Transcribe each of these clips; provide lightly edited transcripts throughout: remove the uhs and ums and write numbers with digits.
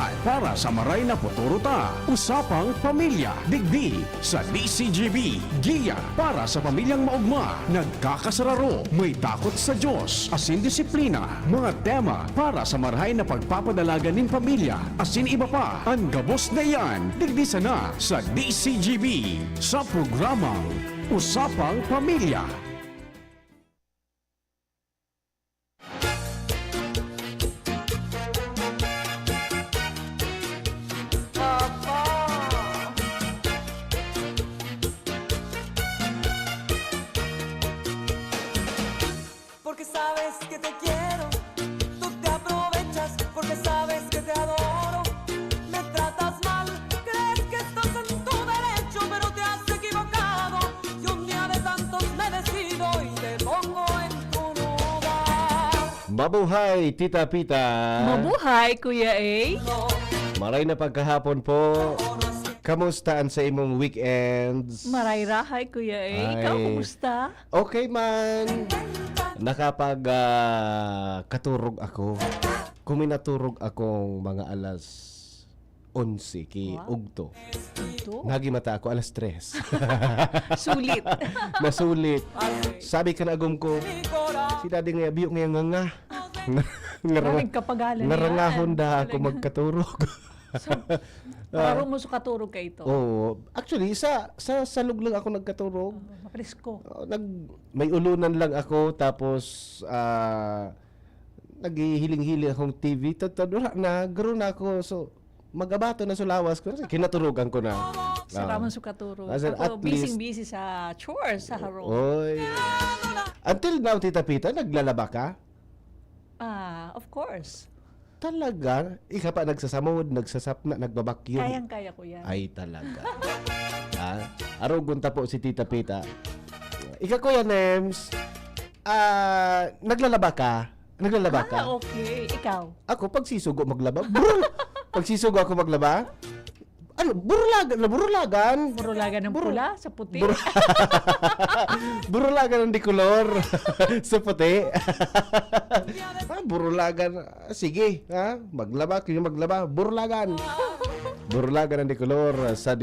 aktibidad para sa maray na futuro ta. Usapang Pamilya, digdi sa DCGB. Giya para sa pamilyang maugma, nagkakasararo, may takot sa Diyos, asin disiplina. Mga tema para sa marahay na pagpapadalaga ng pamilya, asin iba pa. Ang gabos na yan, digdi sana sa DCGB. Sa programang Usapang Pamilya. Porque sabes que te quiero, tú te aprovechas porque sabes que te adoro. Me tratas mal, crees que estás en tu derecho, pero te has equivocado. Y un día de tantos me decido y te pongo en tu lugar. Mabuhay, Tita Pita. Mabuhay, Kuya A. Maray na pagkahapon po. Kamustaan sa imong weekends? Maray-rahay, Kuya A. Ikaw, Ay. kumusta? Okay man. Nakapag katurog ako. Kuminaturog akong mga alas 11 ki Wow. ugto. Ito. Nagimata ako alas 3. Sulit. Nasulit. Sabi ka na agom ko, si daddy nga biyo nga. Maraming kapagalan Narangahon yan. da ako Talaga. magkaturog. Parang mo katurog ka ito. Oo. Actually, sa salog lang ako nagkaturog. Mapresko. May ulunan lang ako, tapos naghihiling-hiling akong TV. Wala na, garo na ako. So, magabato na sulawas ko. Kinaturugan ko na. Saraman sa katurog. As in, at Ako, least- busy sa chores sa haro. Oy. Until now, Tita Pita, naglalaba ka? Of course. Talaga? Ika pa nagsasamod, nagsasapna, nagbabakyum. Kayang-kaya ko yan. Ay, talaga. Arugunta po si Tita Pita. Ika, Kuya Nems, naglalaba ka? Naglalaba ka? Okay. Ikaw? Ako, pagsisugo maglaba. Pagsisugo ako maglaba? Ano, burulagan? Burulagan ng pula sa puti. Burulagan ng dikolor sa puti. Burulagan. Sige, maglaba, kayo maglaba. Burulagan. Burulagan ng dikolor sa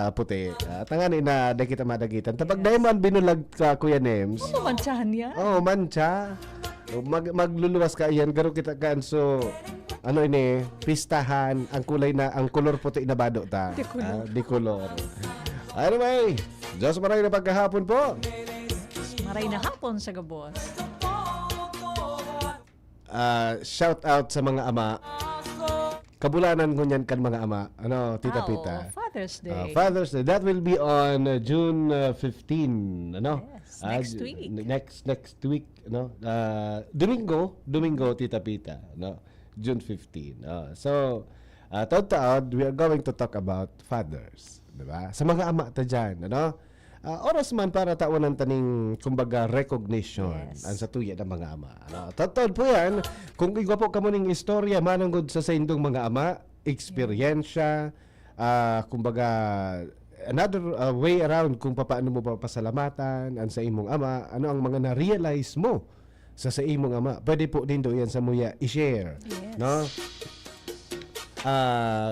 puti. Tangani na dakita madagitan. Tapag dahil man binulag sa Kuya Nems. Ano mantsahan yan? Oh, mancha. Magluluwas ka iyan, garo kita kan. So, ano ini, pistahan, ang kulor puti na bado ta. Dikolor. Dikolor. Anyway, Diyos maray na pagkahapon po. Maray na hapon sa gabos. Shout out sa mga ama. Kabulanan ko niyan kan mga ama. Ano, Tita Pita? Father's Day. Father's Day. That will be on June 15. Ano? Yes, next week. Next week, no? Domingo, Tita Pita, no? June 15. So, taon-taon, we are going to talk about fathers, di ba? Sa mga ama ta dyan, ano? Oras man para tawanan taning, kumbaga, recognition Yes. ang sa tuya ng mga ama. Ano? Taon po yan, kung igwa po kamo ning istorya, mananggod sa indong mga ama, eksperyensya, kumbaga, another way around kung paano mo papasalamatan ang sa imong ama, ano ang mga na-realize mo sa imong ama. Pwede po din doon yan sa muya i-share. Yes. No?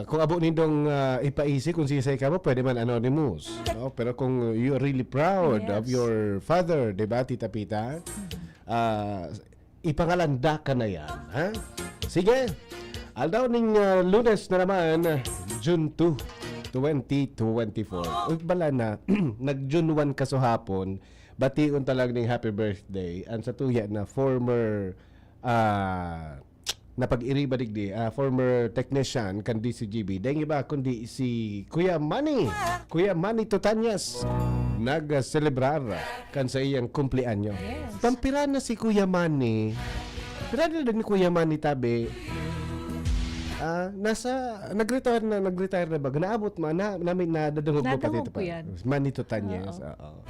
Kung abo nindong ipaisi kung sisay ka mo, pwede man anonymous. No? Pero kung you're really proud Yes. of your father, di ba, Tita Pita? Ipangalanda ka na yan. Ha? Sige. Aldaw ning Lunes na naman, June 2, 2024. Uy, bala na, nag-June 1 kaso hapon, bation talag ning happy birthday ang sa tuya na former na pag-iriba digdi, former technician kan DCGB. Dahil iba kundi si Kuya Manny Tutanyas nag-celebrar kan sa iyang kumpleanyo. Yes. Pampira na si Kuya Manny. Pira na din ni Kuya Manny tabi. Nag-retire na ba? Naabot man namin na dadungog mo pati Nadungog ito pa. ko yan. Manny Tutanyas. Oo.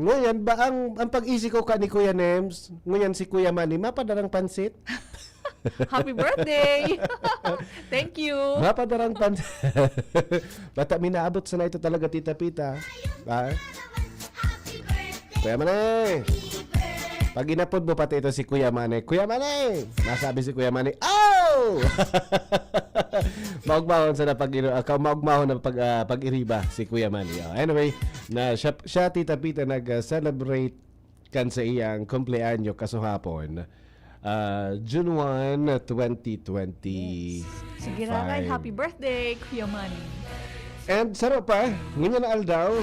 Ngayon ba ang pag-isi ko ka ni Kuya Nems, ngayon si Kuya Manny mapadarang pansit. Happy birthday! Thank you! Mapadarang pansit. Bata minaabot sa na ito talaga, Tita Pita. Kuya Manny. Pag inapod mo pati ito si Kuya Manny, Kuya Manny! Nasabi si Kuya Manny, oh! maugmahon sa maugmahon na pag-iriba si Kuya Manny. Anyway, na siya Tita Pita nag-celebrate kan sa iyang kumpleanyo kasuhapon. June 1, 2020. Sige raray, happy birthday, Kuya Manny. And saro pa, ngunyan na aldaw,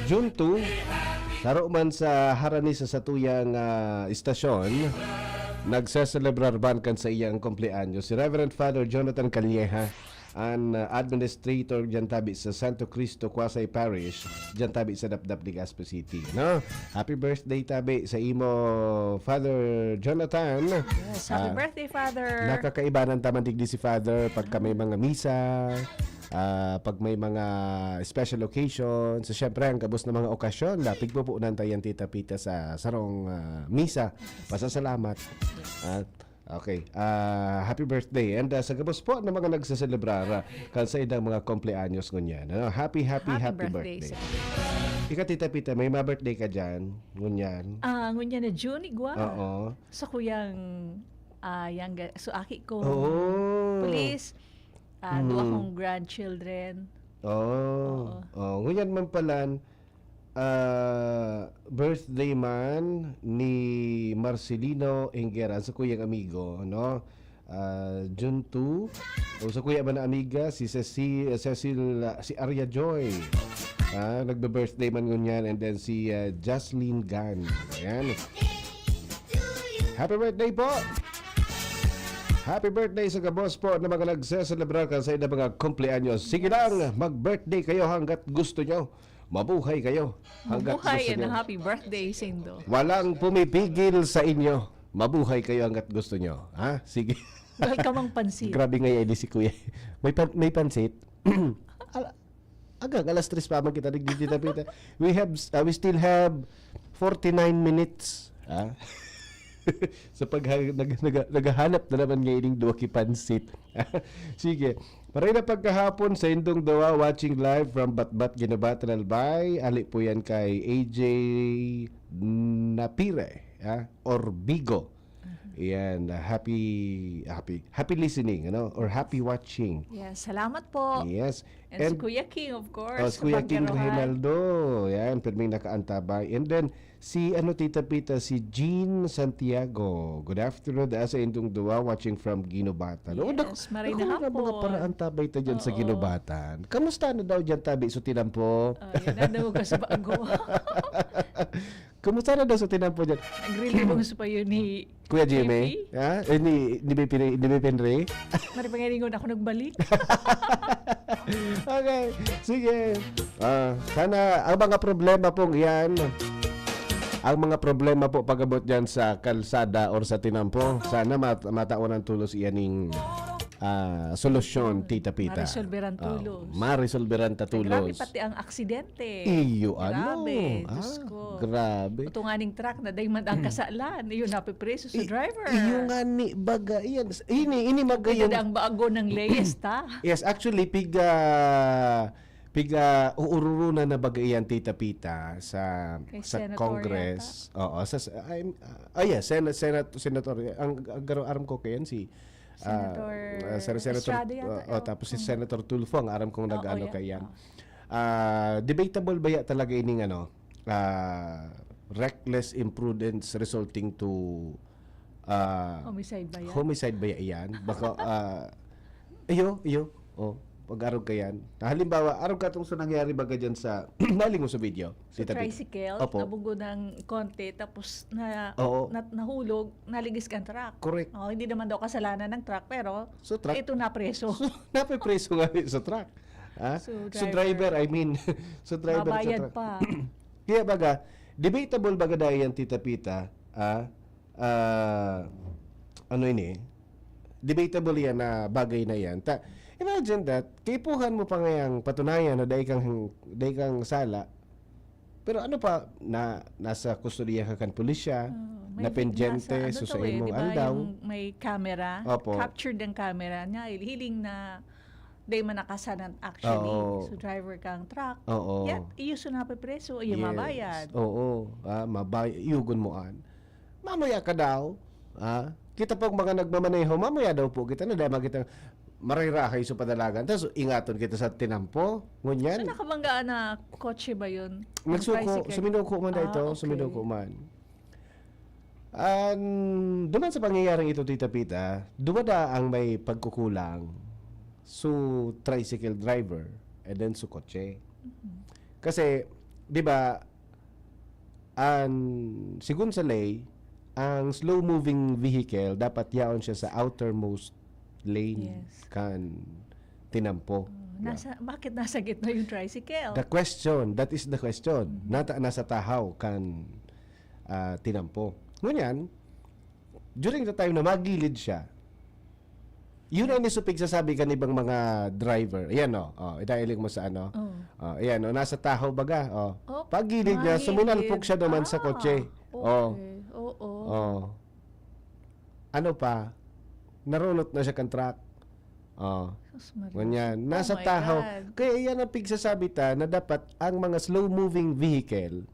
June 2, saro man sa harani sa satuyang istasyon, nagseselebrar ban kan sa iyang kumpleanyo si Reverend Father Jonathan Calleja, an administrator dyan tabi sa Santo Cristo Quasay Parish, dyan tabi sa Dapdap Legazpi City. No? Happy birthday tabi sa imo, Father Jonathan. Yes, happy birthday, Father. Nakakaibanan taman digdi si Father pagka may mga misa, pag may mga special occasion. So syempre ang kabus na mga okasyon, lapig po po nantayan Tita Pita sa sarong misa. Pasasalamat. At okay, happy birthday. And sa gabos po na mga nagsaselebrar kan sa idang mga kumpleanyos ngunyan. Happy birthday. sir. Ika Tita Pita, may ma-birthday ka dyan ngunyan. Ngunyan na June, igwa. Oo. Sa kuyang, so aki ko. Oo. Police, dua kong grandchildren. Oh. Ngunyan man palan, birthday man ni Marcelino Engera sa kuyang amigo, no? June 2. O sa kuya man na amiga si Cecil, si Arya Joy. Nagbe-birthday man ngunyan, and then si Jocelyn Gan. Ayan. Happy birthday po. Happy birthday sa kabos po na mga nagseselebrar kan sa mga kumpleanyos. Sige lang, mag-birthday kayo hanggat gusto nyo. Mabuhay kayo hanggat Mabuhay gusto and nyo. happy birthday, Sindo. Walang pumipigil sa inyo. Mabuhay kayo hanggat gusto nyo. Ha? Sige. Welcome ang pansit. Grabe nga yan si Kuya. May pansit. Agang alas 3 pa man kita nagdidita. We still have 49 minutes. Ha? Sa naghahanap na naman ngayon duwa ki pansit. Sige. Maray na pagkahapon sa indong dawa watching live from Batbat Ginabatan Albay. Ali po yan kay AJ Napire, or Bigo. Yan, happy listening, or happy watching. Yes, salamat po. Yes. And si Kuya King, of course. Si Kuya King Pagkirohan. Reynaldo. Yan, pirming nakaantabay. And then, si Tita Pita, si Jean Santiago. Good afternoon. Sa indong duwa, watching from Ginobatan. Yes, maray na hapon. Mga paraan tabay ta dyan sa Ginobatan. Kamusta na daw dyan tabi sa tinampo? Yan, nandamo ka sa bago. Kamusta na daw sa tinampo dyan? Nag-relibong sa payo ni Kuya Jimmy? Ni Bipinre? Maripangalingon ako nagbalik. Okay, sige. Sana ang mga problema pong iyan, ang mga problema po pagabot dyan sa kalsada or sa tinampo, sana mataunan tulos iyaning solusyon, Tita Pita. Marisolveran tulos. Marisolveran ta Grabe tulos. pati ang aksidente. Iyo, Grabe, ano? Diyos ko. Grabe. Utunganing truck na dahil man ang kasalan. Iyon napipreso sa driver. Iyo nga ni baga iyan. Ini magayon. Ito ang bago ng layes ta. Yes, actually piga uuruna na bagay yan Tita Pita sa Kay sa Senator Congress. Oo, Senator ang aram ko kayan si Senator Estrada yata. tapos si Senator Tulfo ang aram kong nag-ano yan. kayan. Debatable ba ya talaga ining reckless imprudence resulting to Homicide ba yan? homicide ba yan? Baka pag-arog ka yan. Halimbawa, arog ka itong nangyari baga dyan sa maling mo sa video. Sa tricycle, Opo. nabugo ng konti, tapos Oo. nahulog, naligis ka ang truck. Correct. Hindi naman daw kasalanan ng truck, pero So, truck- ito na preso. Napipreso nga rin sa truck. So, driver, I mean. So, driver sa Mabayad truck. pa. Kaya baga, debatable baga dahil yan, Tita Pita, ano ini, debatable yan na bagay na yan. Imagine that, kaipuhan mo pa ngayang patunayan na dahi kang sala, pero ano pa, nasa kustodiya ka kan pulisya, na pendyente, so sa imong diba, aldaw. yung may camera, Opo. captured ang camera niya, hiling na day man nakasanan actually. Oo. So driver kang truck. Oo. Yan, iyo na preso, iyo Yes. mabayad. Oo. Yugon mo an. Mamaya ka daw. Kita pong mga nagmamaneho, mamaya daw po kita na dahil makita marirahay sa padalagan. Tapos ingaton kita sa tinampo. So, Ngunyan. nakabanggaan na kotse ba yun? Nagsuko, Tricycle? suminuko man na ito, okay. suminuko man. Duman sa pangyayaring ito, Tita Pita, dumada ang may pagkukulang su tricycle driver and then su kotse. Kasi, di ba, sigun sa lay, ang slow-moving vehicle, dapat yaon siya sa outermost lane Yes. kan tinampo. Bakit nasa gitna yung tricycle? The question, that is the question. Nasa tahaw kan tinampo. Ngunyan, during the time na magilid siya, yun ay nisupig sasabi kan ibang mga driver. Ayan idailing mo sa ano. Ayan nasa tahaw baga. Oh, Pagilid niya, magilid. sumunalpok siya naman sa kotse. Okay. Oo. Ano pa? Narunot na siya kan truck. Sus Maria. Ganyan. Nasa my tahaw. God. Kaya yan ang pigsasabi ta na dapat ang mga slow-moving vehicle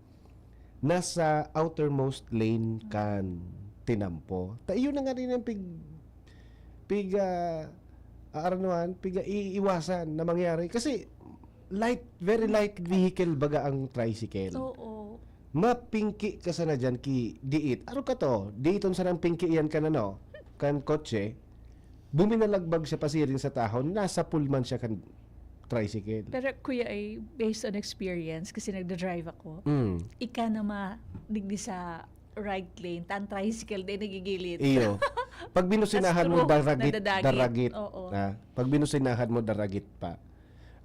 nasa outermost lane kan tinampo. Iyon na nga rin ang iiwasan na mangyari. Kasi very light vehicle baga ang tricycle. Oo. Mapingki ka sana dyan ki diit. Aro ka to? Diiton sa nang pingki yan ka na no? Kan kotse. Buminalagbag siya pasiring sa tahon. Nasa pullman siya kan tricycle. Pero kuya ay based on experience kasi nagda-drive ako. Ika na madigdi sa right lane, tan tricycle din nagigilid. Iyo. Pag binusinahan mo Tas true, daragit. Oo. Pag binusinahan mo daragit pa.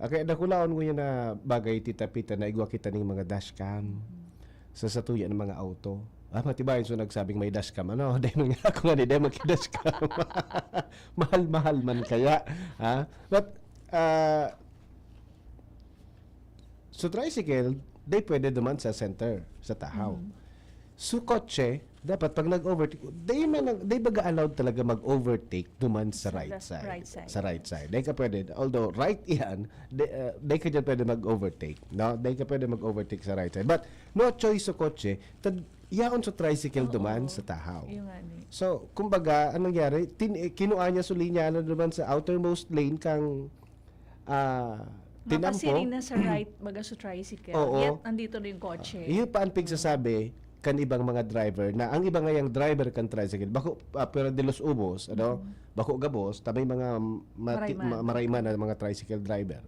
Okay, nakulaon ko yan na bagay, Tita Pita, na igwa kita ng mga dashcam sa satuyan ng mga auto. Matibayan so nagsabing may dashcam. Ano? Dahil nga ako nga di, dahil magki-dashcam. Mahal-mahal man kaya. But, so tricycle, they pwede duman sa center, sa tahaw. So kotse, dapat pag nag-overtake, they baga allowed talaga mag-overtake duman sa right side. right side. Sa right side. They ka pwede, although right yan, they ka dyan pwede mag-overtake. No? They ka pwede mag-overtake sa right side. But no choice sa kotse, yaon sa tricycle duman sa tahaw. Yung nga ni. So, kumbaga, anong nangyari? Kinuha niya sa linya naman sa outermost lane kang tinampo. Mapasiring na sa right baga sa tricycle. Oo. Yet, andito na yung kotse. Iyo pa ang pigsasabi kan ibang mga driver na ang ibang ngayang driver kan tricycle bako pero de los ubos bako gabos tabay mga marayman na mga tricycle driver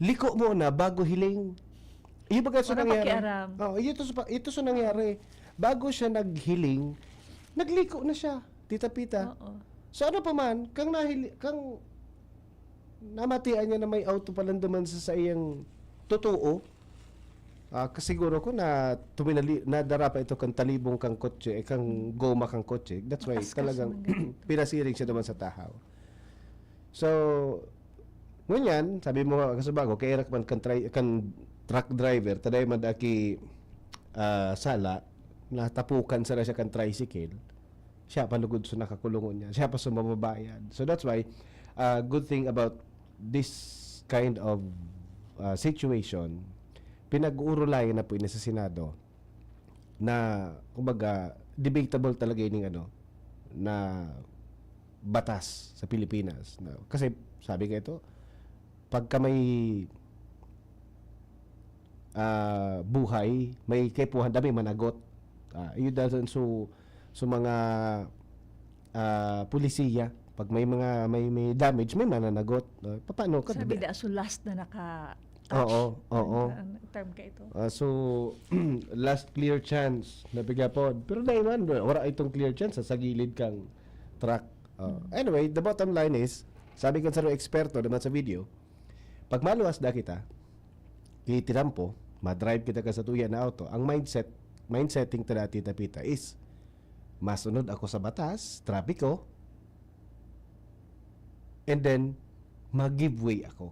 liko mo na bago hiling iyo baga sa Wala nangyari pakialam. ito sa nangyari bago siya naghiling nagliko na siya Tita Pita Oo. so ano pa man kang namatian niya na may auto pala duman sa iyang totoo. Kasiguro ko na nadara pa ito kang talibong kang kotse, kang goma kang kotse. That's why Makaskas talagang naman pinasiring siya naman sa tahaw. So, ngunyan, sabi mo kasabago, kay Eric man kan truck driver, taday man daki sala, natapukan sana siya kan tricycle. Siya pa lugod sa nakakulungon niya. Siya pa sumababayad. So that's why, good thing about this kind of situation, pinag-uurulayan na po ina sa Senado na kumbaga debatable talaga yung na batas sa Pilipinas. Kasi sabi ko ito, pagka may buhay, may kaipuhan dami managot. Yun dahil so mga pulisiya, pag may damage, may mananagot. Paano ka? Sabi da, so last na naka-touch. Oo. Ang term ka ito. So, last clear chance na bigapod. Pero na iman, wala itong clear chance sa gilid kang truck. Anyway, the bottom line is, sabi kan sa eksperto naman sa video, pag maluwas na kita, kitirampo, madrive kita ka sa tuya na auto, ang mindsetting tada Tita Pita is, masunod ako sa batas, trapiko, and then, mag-give way ako.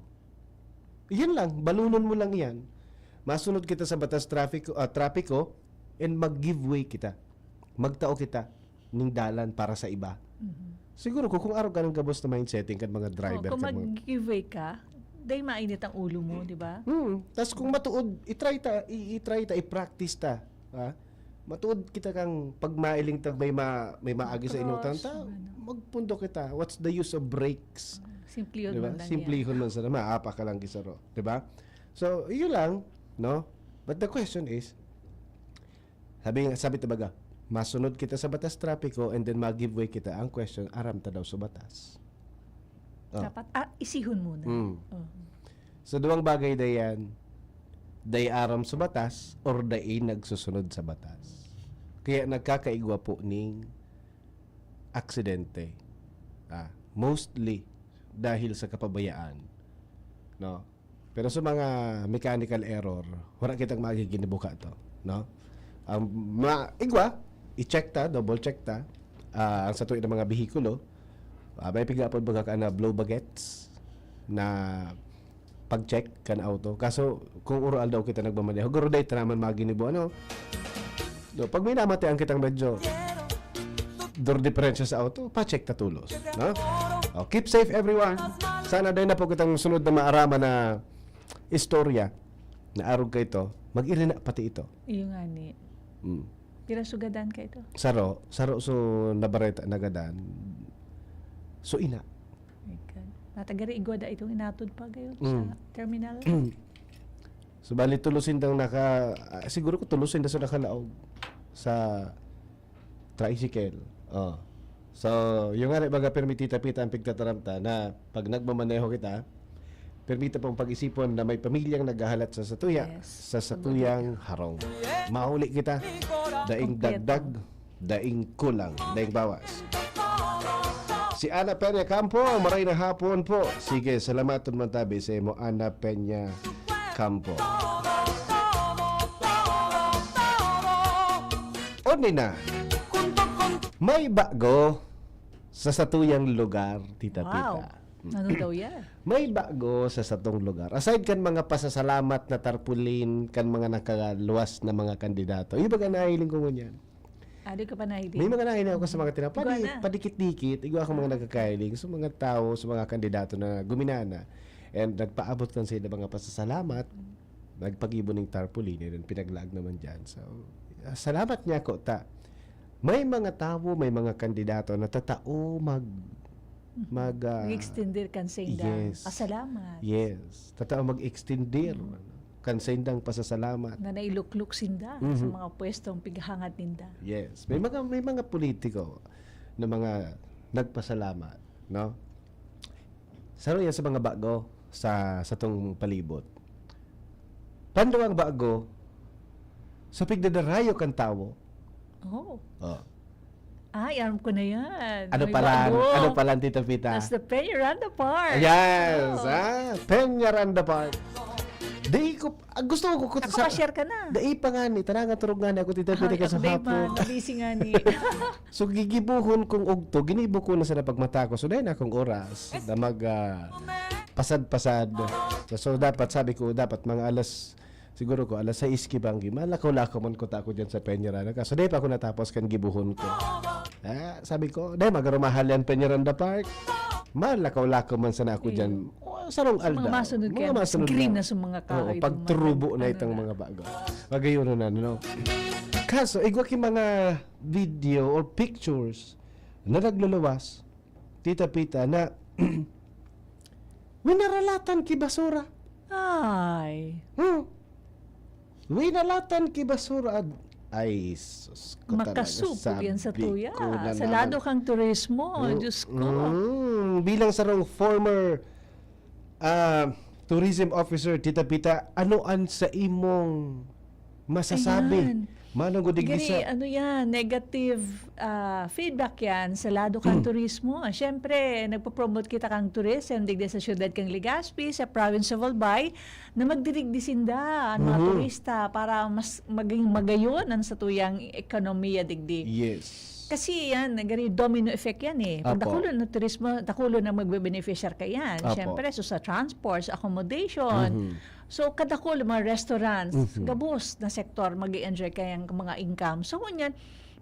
Yan lang, balunon mo lang yan. Masunod kita sa batas trapiko and mag-give way kita. Magtao kita ng dalan para sa iba. Siguro kung araw ka ng gabos na mindsetting kan mga driver. Kung mag-giveaway ka, dahil mainit ang ulo mo, di ba? Tapos kung matuod, i-practice ta. Matuod kita kang pag mailing may maagi sa inutan ta, magpundo kita. What's the use of brakes? Simple yun Di ba? man lang Simple yan. yun man sana, maapa ka lang kisaro. Di ba? So, yun lang, no? But the question is, sabi talaga, masunod kita sa batas trapiko and then mag-give way kita. Ang question, aram ta daw sa batas. Oh. Dapat isihon muna. Mm. Oh. So, duwang bagay na yan, day aram sa batas or day nagsusunod sa batas. Kaya nagkakaigwa po ning aksidente. Mostly dahil sa kapabayaan. No? Pero sa mga mechanical error, wala kitang magiginibuka to. No? Igwa, i-check ta, double check ta, ang sa tuwing ng mga bihikulo, may pigapod baga ka na blow bagets na pag-check kan auto. Kaso, kung oral daw kita nagmamaneho, guro day tanaman maginibo, ano? No, pag may namatay ang kitang medyo door diferensya sa auto, pa-check ta tulos. No? Oh, keep safe everyone. Sana din na po kitang sunod na maarama na istorya na arog ka ito, mag-irina pati ito. Iyo nga ni. Mm. Pira sugadan ka ito. Saro so nabareta nagadan. So ina. My God. Natagari igwada itong inatod pa gayon Mm. sa terminal. So bali tulusin daw siguro ko tulusin daw sa nakalaog sa tricycle. Oh. So, yung nga baga permitita pita ang pigtataramta na pag nagmamaneho kita, permita pong pag-isipon na may pamilyang naghahalat sa satuya, Yes. sa satuyang harong. Mahuli kita, daing dagdag, daing kulang, daing bawas. Si Ana Peña Campo, maray na hapon po. Sige, salamaton man tabi sa imo Ana Peña Campo. O na, may bago sa satuyang lugar, Tita Wow. Pita. Ano daw yan? May bago sa satong lugar. Aside kan mga pasasalamat na tarpulin, kan mga nakaluwas na mga kandidato. Yung baga nahiling ko ngunyan. Adi ka pa na May mga nahiling ako sa mga Igwa na. padikit-dikit. Igwa ako mga nagkakailing sa mga tao, sa mga kandidato na guminana. And nagpaabot kan sa mga pasasalamat. Nagpag-ibon ng tarpulin. And pinaglaag naman dyan. So, salamat niya ko ta. May mga tao, may mga kandidato na tatao Mag-extender kan sa inda. yes. Salamat. Yes, tatao mag-extender kansendang pasasalamat. Na nailukluk sinda sa mga pwestong pighangat ninda. Yes, may mga politiko na mga nagpasalamat, no? Saro yan sa mga bago sa tong palibot. Pando ang bago sa pigdadarayo kan tawo. Oh. Oh. Ay, alam ko na yan. Ano May pala, bago. Tita Pita? That's the Peñaranda Park. Yes, Oh. Peñaranda Park. Di ko, gusto ko Ako pa-share ka na. Dai pa nga ni, taranga turog nga ni ako Tita Pita ka sa Day hapon. man, busy nga ni. So gigibuhon kong ugto, ginibo ko na sa pagmata ko. So dahil na akong oras na pasad-pasad. So dapat sabi ko dapat mga siguro ko alas 6 kibanggi. Malakaw-lakaw man ko ta ako diyan sa Peñaranda. So dahil pa ako natapos kan gibuhon ko. Sabi ko, dahil magarumahal yan Peñaranda Park. Malakaw-lakaw man sana ako diyan. Sarong aldaw. Mga masunod kayo. Green na sa mga kahoy. Oo, pagturubo na itong mga bago. Magayon na, no? Kaso, igwa ki mga video or pictures na nagluluwas, Tita Pita, na winaralatan ki basura. Ay. Winalatan ki basura. Ay, sus ko talaga. Makasupog yan sa Sabi tuya. ko na Sa naman. lado kang turismo. Diyos ko. Bilang sarong former tourism officer, Tita Pita, anoan sa imong masasabi? Ayan. Manong gudig Gani, sa... ano yan, negative feedback yan sa lado kang turismo. Siyempre, nagpo-promote kita kang tourism, digdi sa syudad kang Legazpi, sa province of Albay, na magdirigdisinda ang mga turista para mas maging magayon ang sa tuyang ekonomiya digdi. Yes. Kasi yan, nagari domino effect yan eh. Pag Apo. dakulo ng turismo, dakulo na magbe-beneficiar ka yan. Apo. Siyempre, so sa transport, sa accommodation. So, kadakulo, mga restaurants, gabos na sektor, mag-i-enjoy kayang mga income. So, kunyan,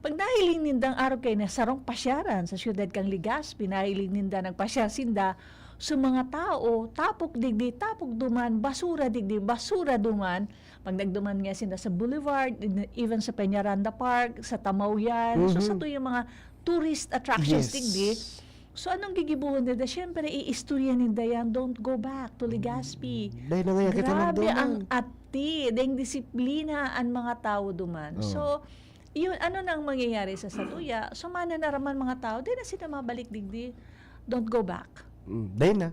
pag nahiling nindang araw kayo na sarong pasyaran sa syudad kang Legazpi, nahiling ninda nagpasyar sinda, so mga tao, tapok digdi, tapok duman, basura digdi, basura duman, pag nagduman nga sinda sa Boulevard, even sa Peñaranda Park, sa Tamaw yan, so sa to yung mga tourist attractions Yes. digdi, So anong gigibuhon nila? Siyempre, iistorya nila yan, don't go back to Legazpi. Dahil na ngayon kita Grabe nagduman. ang ati, dahil disiplina ang mga tao duman. Oh. So, yun, ano nang mangyayari sa Saluya? So, mananaraman mga tao, di na sila mabalik digdi. Don't go back. Dahil na.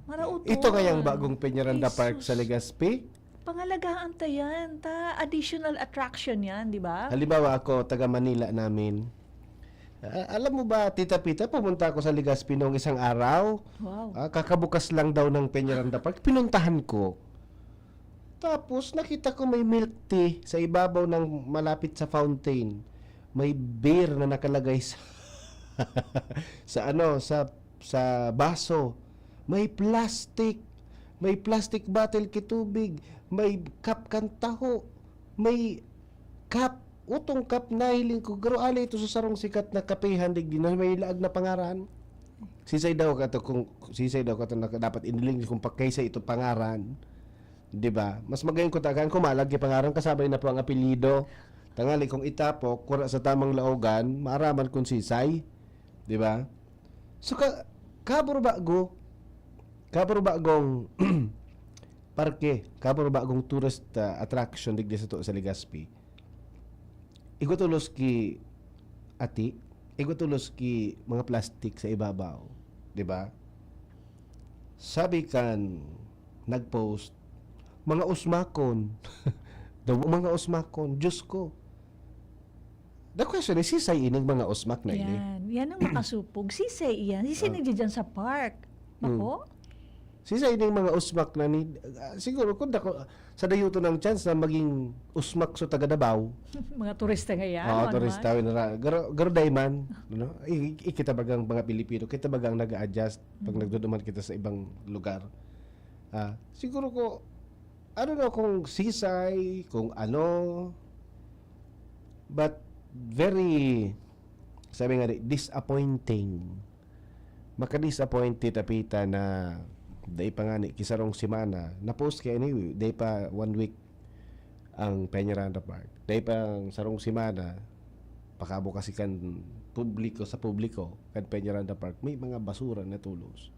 Marauton. Ito kayang bagong Peñaranda Park sa Jesus. Legazpi. Pangalagaan ta yan. Additional attraction yan, di ba? Halimbawa ako, taga Manila namin. Alam mo ba, Tita Pita, pumunta ako sa Legazpi noong isang araw. Wow. Kakabukas lang daw ng Peñaranda Park. Pinuntahan ko. Tapos nakita ko may milk tea sa ibabaw ng malapit sa fountain. May beer na nakalagay sa sa baso. May plastic bottle kitubig, may cup kantaho, may cup utong cup na hiling ko garo ali ito sa sarong sikat na kapehan digdi na may laag na pangaran. Sisay daw kato na dapat iniling kung pagkaysa ito pangaran. 'Di ba? Mas magayon ko tagan ko malagi pangaran kasabay na po ang apelyido. Tangali kung itapok kura sa tamang laogan, maaraman kung sisay. 'Di ba? So kaburo bagong parke, kaburo bagong tourist attraction digdi sa sa Legazpi. Igutulos ki ati, igutulos ki mga plastic sa ibabaw, 'di ba? Sabi kan nagpost mga usmakon. Daw mga usmakon, Diyos ko. The question is, sisay ining mga usmak na ini? Yan ang makasupog. Sisay yan. Sisay nandiyan sa park. Ako? Sisay ining mga usmak na ni... siguro, kung sa dayuto ng chance na maging usmak so taga Davao. Mga turista nga yan. Oo, turista. Garo dayman. No? Kita bagang mga Pilipino, kita bagang nag-a-adjust pag nagduduman kita sa ibang lugar. Siguro ko, ano na kung sisay, kung ano, but very, sabi nga, disappointing. Maka-disappoint Tita Pita na day pa nga ni kisarong simana, na-post kaya anyway, day pa 1 week ang Peñaranda Park. Day pa ang sarong simana, pakabo kasi kan publiko sa publiko, kan Peñaranda Park, may mga basura na tulos.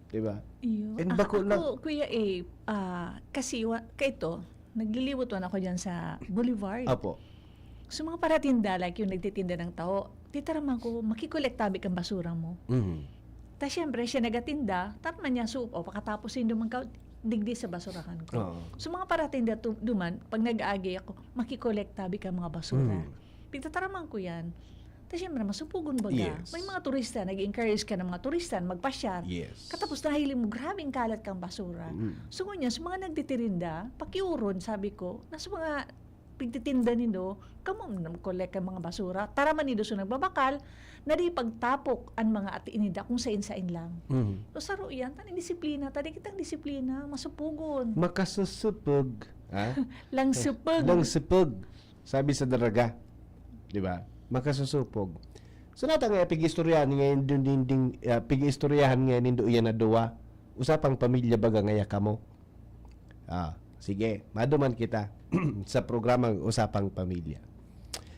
Diba? Iyo. And bako na- Ako, Kuya kasi kaito, nagliliwutan ako dyan sa Boulevard. Apo. So mga paratinda, like yung nagtitinda ng tao, titaraman ko, makikolektabi kang basura mo. Mhm. Ta syempre, siya nagatinda, tapman niya supo, pakatapos yung duman ka, digdi sa basurahan ko. Oo. So mga paratinda duman, pag nag-aagi ako, makikolektabi ka mga basura. Mm. Pagtataraman ko yan, ta syempre, masupugon baga. Yes. May mga turista, nag-encourage ka ng mga turista, magpasyar. Yes. Katapos nahili mo, grabing kalat kang basura. So ngunyan, sa mga nagtitirinda, pakiuron, sabi ko, nasa mga pagtitinda nindo, kamo collect ka mga basura. Tara man nido so nagbabakal, na di pagtapok ang mga atiinida kung sain-sain lang. Mhm. So saro yan, tani disiplina, tani kitang disiplina, masupugon. Makasusupog. Lang supag. Lang sipog. Sabi sa daraga. Di ba? Makasusupog. So nata nga pigistoryahan ngayon dinding pigistoryahan ngayon nindo iyan na duwa. Usapang pamilya baga ngaya kamo. Sige, maduman kita sa programang Usapang Pamilya.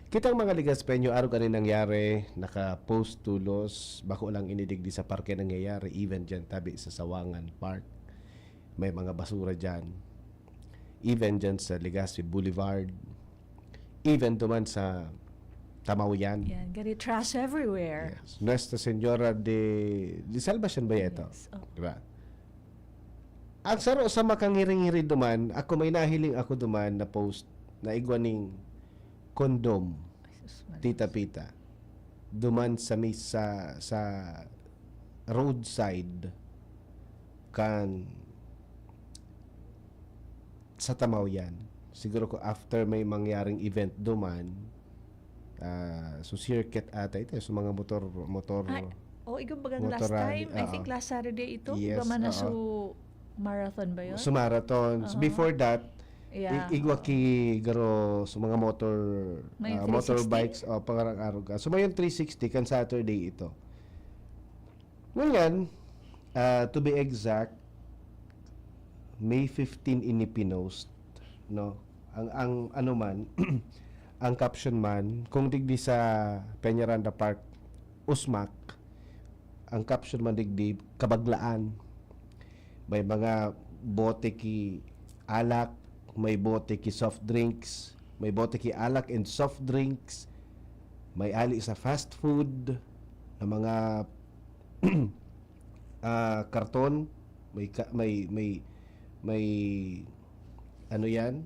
Kitang mga Legazpeño, araw ganin nangyari, naka-post tulos, bako lang inidigdi sa parke nangyayari, even dyan tabi sa Sawangan Park. May mga basura dyan. Even dyan sa Legazpi Boulevard. Even duman sa Tamawian. Yan, gari trash everywhere. Yes. Nuestra Señora de Salvacion ba ito? Yes. Oh. Diba? Ang saro sa makangiring-ngiri duman, ako may nahiling ako duman na post na igwaning kondom, Tita Pita. Duman sa roadside kan sa Tamawian. Siguro ko after may mangyaring event duman, so circuit ata ito, so mga motor Ay, igong bagang last Motorali, time, I think last Saturday ito, Yes, iba man na oo. su marathon ba yun? so marathons. Before that, Yeah. igwa ki garo sa mga May 360? motorbikes o pangarang araw ka. So may 360 kan Saturday ito. Ngayon, to be exact, May 15 inipinost, no. Ang ano man, ang caption man kung digdi sa Peñaranda Park Usmak, ang caption man digdi kabaglaan. May mga bote ki alak, may bote ki soft drinks, may bote ki alak and soft drinks, may ali sa fast food na mga karton, may ano yan,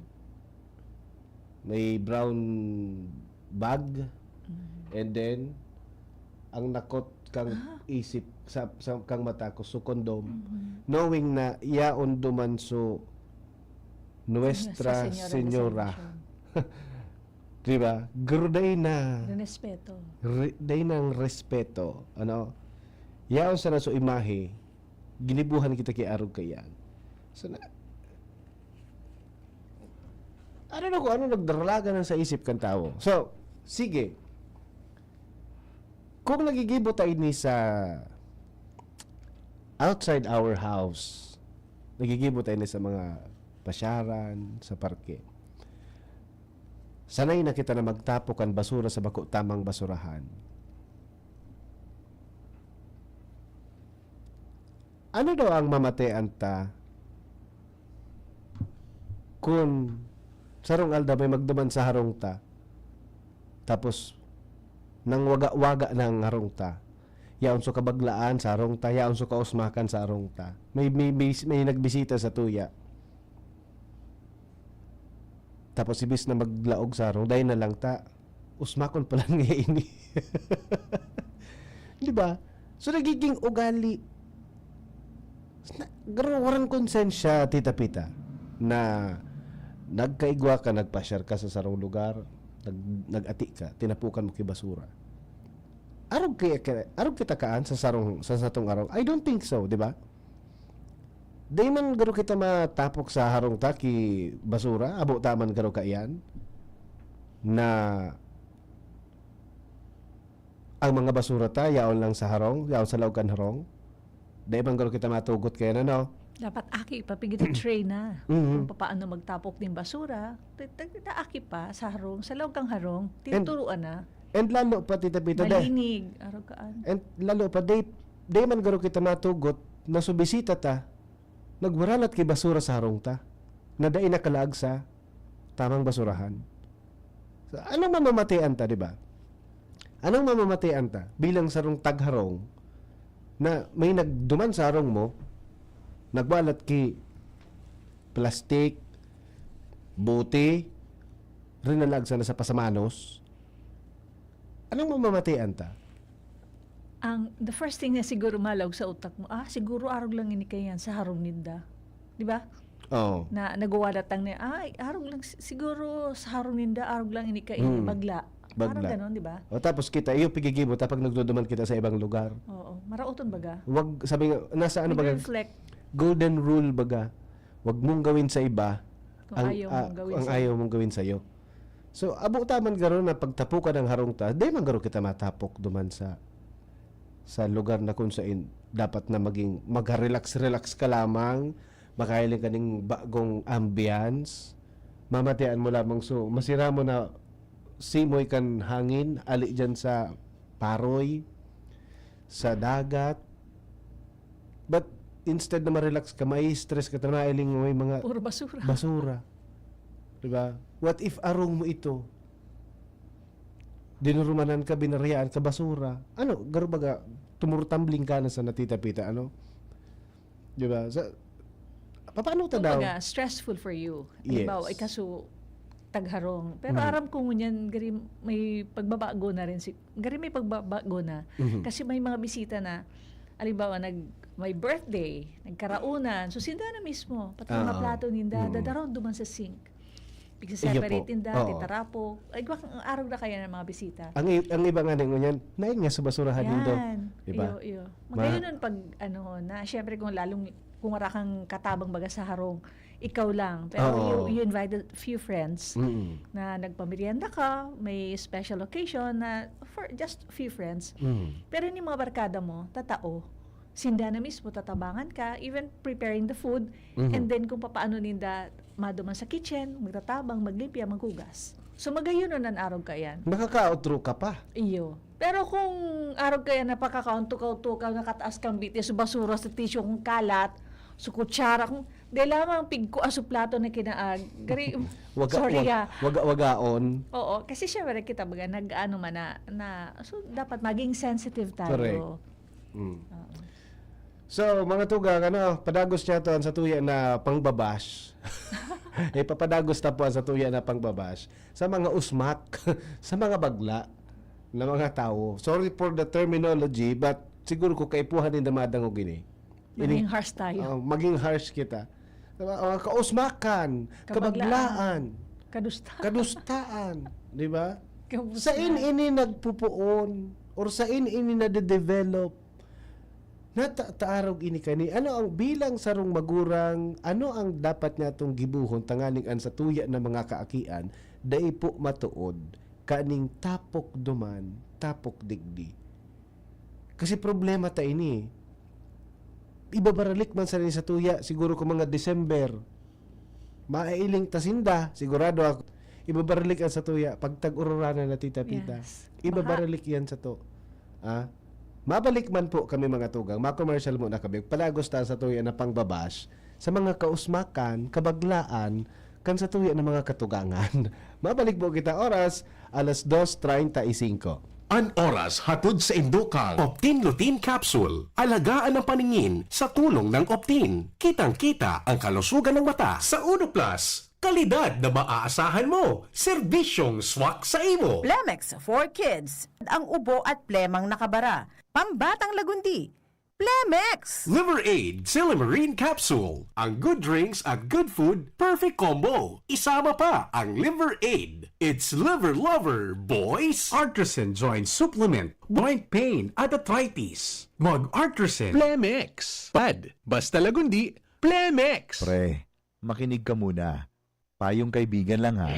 may brown bag, and then ang nakot kang isip sa kang mata ko so kondom, knowing na yaon duman so Nuestra Señora. Di ba? Gruday na. Respeto. Day ng respeto. Ano? Yaon sa naso imahe, ginibuhan kita kay arog kayan. So na, ano kung ano nagdaralaga ng sa isip kan tao. So, sige. Kung nagigibo tayo ni sa outside our house, nagigibo tayo ni sa mga pasyaran, sa parke. Sanay na kita na magtapok ang basura sa bako tamang basurahan. Ano daw ang mamatean ta kung sarong alda may magduman sa harong ta tapos nang waga-waga ng harong ta yaon so kabaglaan sa harong ta, yaon so kausmakan sa harong ta, may nagbisita sa tuya tapos ibis na maglaog sa harong dahil na lang ta usmakon pala nga ini. Di ba? So nagiging ugali waran konsensya tita pita na nagkaigwa ka, nagpasyar ka sa sarong lugar, nag-ati ka, tinapukan mo kay basura. Arog kita kaan sa satong araw. I don't think so, di ba? Di man garo kita matapok sa harong ta ki basura, abo taman garo ka iyan na ang mga basura ta yaon lang sa harong, yaon sa laugan harong. Di man garo kita matugot kaya na no? Dapat aki pa pigit tray na. Kung paano magtapok ng basura, aki pa sa harong, sa loob kang harong, tinuturuan na. And lalo pa tita pita Malinig, aragaan. and lalo pa day man garo kita matugot na subisita ta nagwaralat kay basura sa harong ta na dai nakalaag sa tamang basurahan. So, anong mamamatian ta, di ba? Anong mamamatian ta bilang sarong tagharong na may nagduman sa harong mo nagwalat ki plastic, bote, rinalagsa na sa pasamanos. Anong mamamatian ta? The first thing na siguro malawag sa utak mo, siguro arog lang ini kayan sa harong ninda. Di ba? Oh. Na nagawalat ang niya, arog lang, siguro sa harong ninda, arog lang ini kayan, bagla. Parang Bagla. ganon, di ba? O tapos kita, iyo pigigimo tapos nagduduman kita sa ibang lugar. Oo. Marauton baga. Wag sabi nga, nasa ano baga, Reflect golden rule baga, wag mong gawin sa iba kung ayaw mong gawin ang sa'yo. ayaw mong gawin sa iyo. So abo taman garo na pagtapukan ng harong ta, di man garo kita matapok duman sa lugar na kung saan dapat na maging mag-relax ka lamang, makahiling ka ng bagong ambience, mamatian mo lamang so masira mo na simoy kan hangin, ali dyan sa paroy, sa dagat. But instead na ma-relax ka, may stress ka, tamahiling mo may mga puro basura. basura. Diba? What if arong mo ito? Dinurumanan ka, binarayaan ka, basura. Ano? Garo baga, tumurtambling ka na sa natitapita, ano? Diba? Paano ta daw? Kumbaga, stressful for you. Yes. Halimbawa, ikaso tagharong. Pero aram ko ngunyan, gari may pagbabago na rin. Gari may pagbabago na. Kasi may mga bisita na, halimbawa, may birthday, nagkaraunan. So, sinda na mismo. Pati mga plato ninda, dadaron duman sa sink. Pigsa-separate Iyo po. ninda, Oo. titarapo. Ay, araw na kaya ng mga bisita. Ang iba nga ngunyan, nain nga sa basurahan nindo. Yan. Diba? Iyo. Magayon nun pag, syempre kung kung wala kang katabang baga sa harong, ikaw lang. Pero Oo. you invited few friends Mm-mm. na nagpamerienda ka, may special occasion na for just few friends. Mm. Pero yung mga barkada mo, tatao. Sinda na mismo, tatabangan ka, even preparing the food, and then kung paano ninda maduman sa kitchen, magtatabang, maglipya, maghugas. So magayunon ang arog kayan. Makaka-outro ka pa. Iyo. Pero kung arog kayan napakakauntukaw-tukaw, nakataas kang biti sa basura, sa tissue kung kalat, sa kutsara, kung di lamang pigko aso plato na kinaag. Gari, sorry Wagaon. Oo, kasi syempre kita baga nag-ano man na so dapat maging sensitive tayo. Correct. So, mga tugang, padagos niya to sa tuya na pangbabash. Papadagos na po ang sa tuya na pangbabash sa mga usmak, sa mga bagla na mga tao. Sorry for the terminology, but siguro ko kaipuhan din damadang og gini. Maging harsh tayo. Maging harsh kita. Kausmakan, kabaglaan, kadustaan, di ba? Sa ini nagpupuon or sa ini na-develop taarog ini kani ano ang bilang sarong magurang ano ang dapat natong gibuhon tanganing an sa tuya na mga kaakian dai po matuod kaning tapok duman tapok digdi kasi problema ta ini ibabaralik man sa ni sa tuya siguro ko mga December maailing tasinda sigurado ako ibabaralik ang sa tuya pag tag-ururana na tita-pita ibabaralik yan sa to mabalik man po kami mga tugang, ma-commercial muna kami. Palagos ta sa tuya na pangbabash sa mga kausmakan, kabaglaan, kan sa tuya na mga katugangan. Mabalik po kita oras, 2:35. An oras hatod sa Indukang Optin Lutein Capsule. Alagaan ang paningin sa tulong ng Optin. Kitang-kita ang kalusugan ng mata sa Uno Plus. Kalidad na maaasahan mo. Serbisyong swak sa imo. Plemex for Kids. Ang ubo at plemang nakabara. Pambatang lagundi. Plemex! Liver Aid Silimarine Capsule. Ang good drinks at good food, perfect combo. Isama pa ang Liver Aid. It's liver lover, boys! Artisan Joint Supplement. Joint pain at arthritis. Mag-Artisan. Plemex. Pad, basta lagundi, Plemex. Pre, makinig ka muna. Payong kaibigan lang ha.